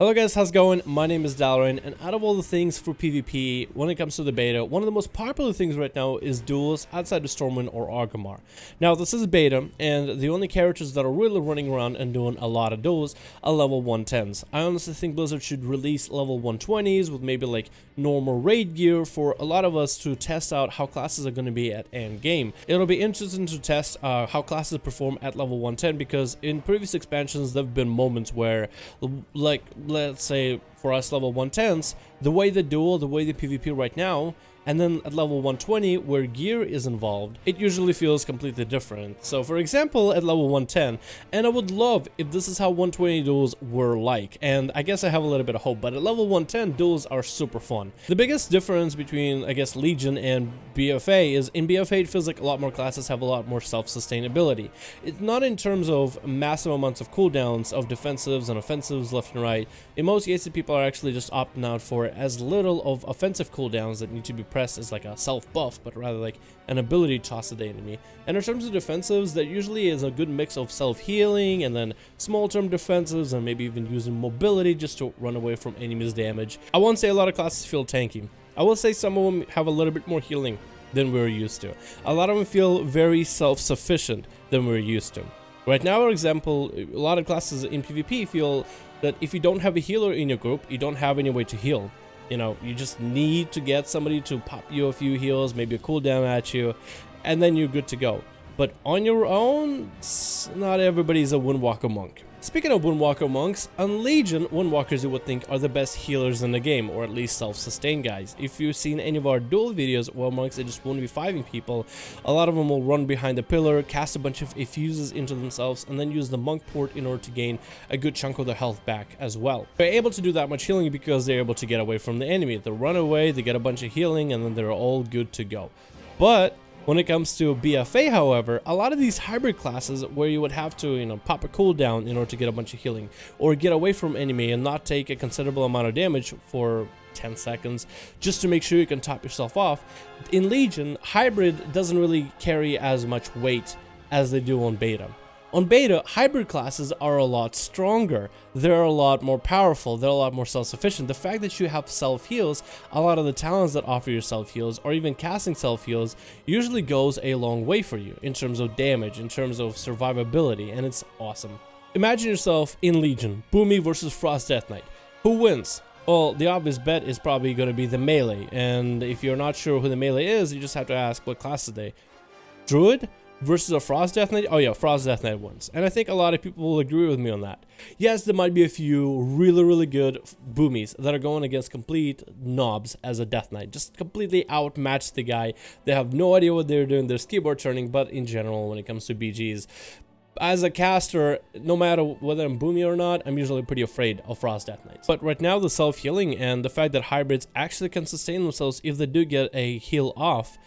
Hello guys, how's it going? My name is Dalaran, and out of all the things for PvP, when it comes to the beta, one of the most popular things right now is Duels outside of Stormwind or Armory. Now this is beta, and the only characters that are really running around and doing a lot of duels are level 110s. I honestly think Blizzard should release level 120s with maybe like normal raid gear for a lot of us to test out how classes are going to be at end game. It'll be interesting to test how classes perform at level 110, because in previous expansions there have been moments where, like, let's say for us level 110s, the way the duel, the way the PvP right now, and then at level 120 where gear is involved, it usually feels completely different. So for example, at level 110, and I would love if this is how 120 duels were like, and I guess I have a little bit of hope, but at level 110 duels are super fun. The biggest difference between, I guess, Legion and BFA is in BFA it feels like a lot more classes have a lot more self-sustainability. It's not in terms of massive amounts of cooldowns of defensives and offensives left and right. In most cases people are actually just opting out for as little of offensive cooldowns that need to be pressed as like a self buff, but rather like an ability to toss at the enemy. And in terms of defensives, that usually is a good mix of self-healing and then small term defensives, and maybe even using mobility just to run away from enemies' damage. I won't say a lot of classes feel tanky. I will say some of them have a little bit more healing than we're used to. A lot of them feel very self-sufficient than we're used to. Right now, for example, a lot of classes in PvP feel that if you don't have a healer in your group, you don't have any way to heal. You know, you just need to get somebody to pop you a few heals, maybe a cooldown at you, and then you're good to go. But on your own, not everybody's a Windwalker monk. Speaking of Windwalker monks, on Legion, Windwalkers you would think are the best healers in the game, or at least self-sustained guys. If you've seen any of our duel videos where monks are just 1v5ing people, a lot of them will run behind the pillar, cast a bunch of effuses into themselves, and then use the monk port in order to gain a good chunk of their health back as well. They're able to do that much healing because they're able to get away from the enemy. They run away, they get a bunch of healing, and then they're all good to go. But when it comes to BFA, however, a lot of these hybrid classes where you would have to, pop a cooldown in order to get a bunch of healing, or get away from enemy and not take a considerable amount of damage for 10 seconds just to make sure you can top yourself off. In Legion, hybrid doesn't really carry as much weight as they do on beta. On beta, hybrid classes are a lot stronger, they're a lot more powerful, they're a lot more self-sufficient. The fact that you have self-heals, a lot of the talents that offer you self-heals, or even casting self-heals, usually goes a long way for you in terms of damage, in terms of survivability, and it's awesome. Imagine yourself in Legion, Boomy versus Frost Death Knight. Who wins? Well, the obvious bet is probably going to be the melee, and if you're not sure who the melee is, you just have to ask what class are they. Druid versus a Frost Death Knight? Oh yeah, Frost Death Knight wins. And I think a lot of people will agree with me on that. Yes, there might be a few really good boomies that are going against complete knobs as a Death Knight. Just completely outmatch the guy. They have no idea what they're doing. There's keyboard turning, but in general, when it comes to BGs, as a caster, no matter whether I'm boomy or not, I'm usually pretty afraid of Frost Death Knights. But right now, the self-healing and the fact that hybrids actually can sustain themselves if they do get a heal off,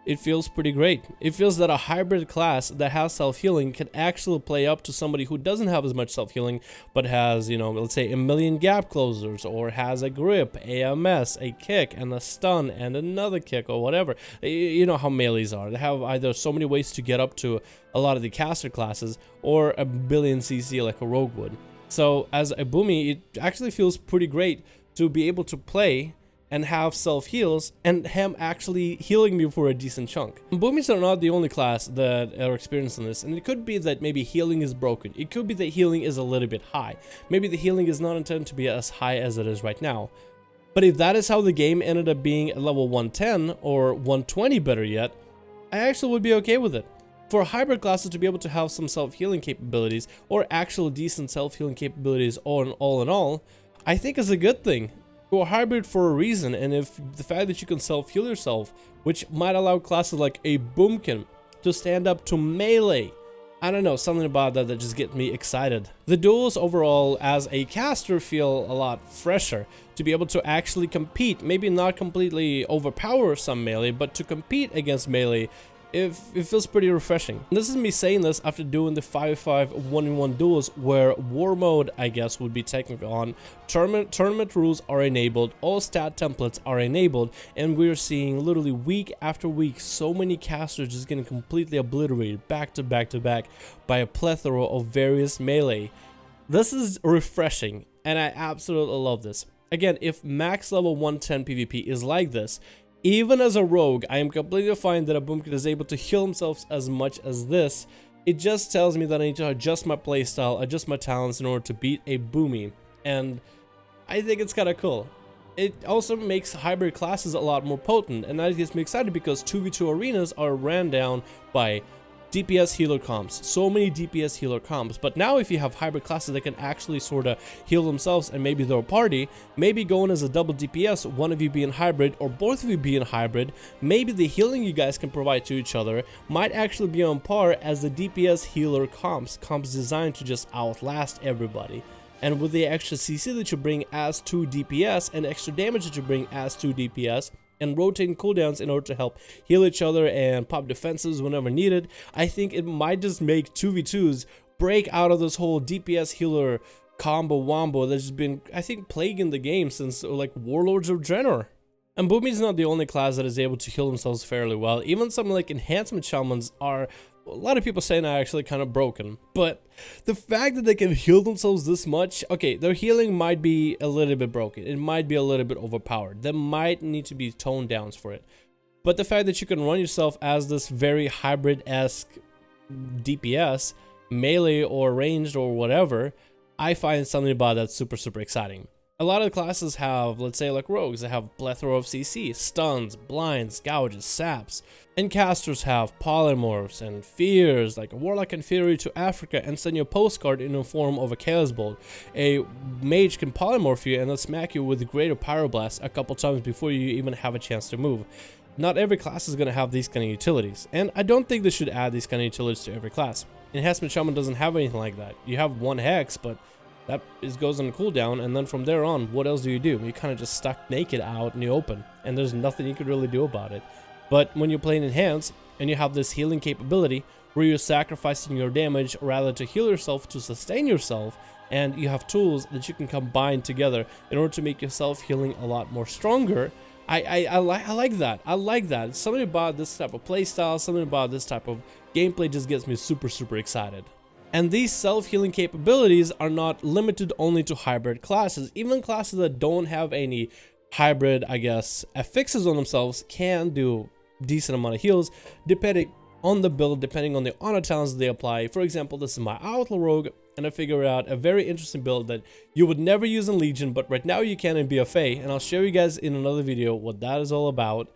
it feels pretty great. It feels that a hybrid class that has self-healing can actually play up to somebody who doesn't have as much self-healing, but has, let's say a million gap closers, or has a grip, AMS, a kick, and a stun, and another kick, or whatever. You know how melees are. They have either so many ways to get up to a lot of the caster classes, or a billion CC like a rogue would. So as a boomy, it actually feels pretty great to be able to play and have self-heals, and him actually healing me for a decent chunk. Boomies are not the only class that are experiencing this, and it could be that maybe healing is broken. It could be that healing is a little bit high. Maybe the healing is not intended to be as high as it is right now. But if that is how the game ended up being at level 110, or 120 better yet, I actually would be okay with it. For hybrid classes to be able to have some self-healing capabilities, or actual decent self-healing capabilities all in all, I think is a good thing. You're hybrid for a reason, and if the fact that you can self-heal yourself, which might allow classes like a boomkin to stand up to melee, I don't know, something about that just gets me excited. The duels overall as a caster feel a lot fresher, to be able to actually compete, maybe not completely overpower some melee, but to compete against melee. It feels pretty refreshing. And this is me saying this after doing the 5v5 1v1 duels where war mode, I guess, would be technically on. Tournament rules are enabled, all stat templates are enabled, and we're seeing literally week after week so many casters just getting completely obliterated back to back to back by a plethora of various melee. This is refreshing. and I absolutely love this. Again, if max level 110 PvP is like this, even as a rogue, I am completely fine that a Boomkit is able to heal himself as much as this. It just tells me that I need to adjust my playstyle, adjust my talents in order to beat a Boomy, and I think it's kind of cool. It also makes hybrid classes a lot more potent, and that gets me excited because 2v2 arenas are ran down by DPS healer comps, so many DPS healer comps. But now if you have hybrid classes that can actually sort of heal themselves and maybe their party, maybe going as a double DPS, one of you being hybrid or both of you being hybrid, maybe the healing you guys can provide to each other might actually be on par as the DPS healer comps designed to just outlast everybody. And with the extra CC that you bring as 2 DPS and extra damage that you bring as 2 DPS, and rotating cooldowns in order to help heal each other and pop defenses whenever needed, I think it might just make 2v2s break out of this whole DPS healer combo wombo that's been, I think, plaguing the game since like Warlords of Draenor. And Boomy's not the only class that is able to heal themselves fairly well. Even some like enhancement shamans are, a lot of people saying, are actually kind of broken. But the fact that they can heal themselves this much, okay, their healing might be a little bit broken. It might be a little bit overpowered. There might need to be toned downs for it. But the fact that you can run yourself as this very hybrid-esque DPS, melee or ranged or whatever, I find something about that super, super exciting. A lot of the classes have, let's say like rogues, they have plethora of CC, stuns, blinds, gouges, saps, and casters have polymorphs and fears, like a warlock can fear you to Africa and send you a postcard in the form of a chaos bolt. A mage can polymorph you and then smack you with greater pyroblast a couple times before you even have a chance to move. Not every class is going to have these kind of utilities, and I don't think they should add these kind of utilities to every class. Enhancement Shaman doesn't have anything like that. You have one hex, but that goes on a cooldown, and then from there on, what else do? You kind of just stuck naked out in the open, and there's nothing you could really do about it. But when you're playing Enhanced, and you have this healing capability, where you're sacrificing your damage rather to heal yourself, to sustain yourself, and you have tools that you can combine together in order to make yourself healing a lot more stronger, I like that. I like that. Something about this type of playstyle, something about this type of gameplay just gets me super, super excited. And these self-healing capabilities are not limited only to hybrid classes. Even classes that don't have any hybrid, I guess, affixes on themselves can do decent amount of heals depending on the build, depending on the honor talents they apply. For example, this is my Outlaw Rogue, and I figured out a very interesting build that you would never use in Legion, but right now you can in BFA, and I'll show you guys in another video what that is all about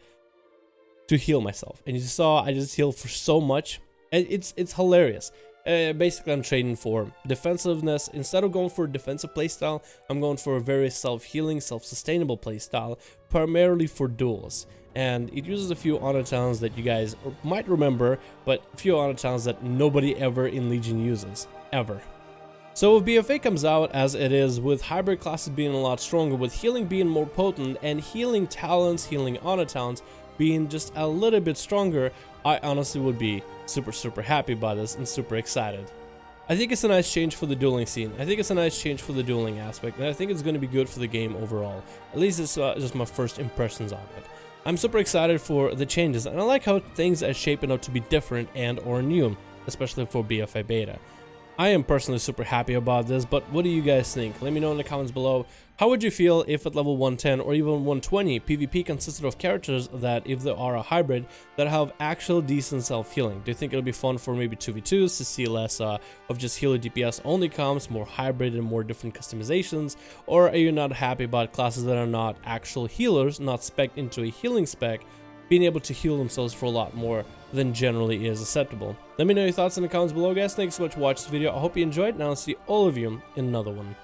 to heal myself. And you saw I just healed for so much, and it's hilarious. Basically, I'm trading for defensiveness. Instead of going for a defensive playstyle, I'm going for a very self-healing, self-sustainable playstyle, primarily for duels. And it uses a few honor talents that you guys might remember, but a few honor talents that nobody ever in Legion uses, ever. So if BFA comes out as it is, with hybrid classes being a lot stronger, with healing being more potent, and healing talents, healing honor talents being just a little bit stronger, I honestly would be super, super happy about this and super excited. I think it's a nice change for the dueling scene. I think it's a nice change for the dueling aspect, and I think it's going to be good for the game overall. At least it's just my first impressions on it. I'm super excited for the changes, and I like how things are shaping up to be different and or new, especially for BFA beta. I am personally super happy about this, but what do you guys think? Let me know in the comments below. How would you feel if at level 110 or even 120 PvP consisted of characters that, if they are a hybrid, that have actual decent self-healing? Do you think it'll be fun for maybe 2v2s to see less of just healer DPS only comps, more hybrid and more different customizations? Or are you not happy about classes that are not actual healers, not spec'd into a healing spec, being able to heal themselves for a lot more than generally is acceptable? Let me know your thoughts in the comments below, guys. Thanks so much for watching this video. I hope you enjoyed, and I'll see all of you in another one.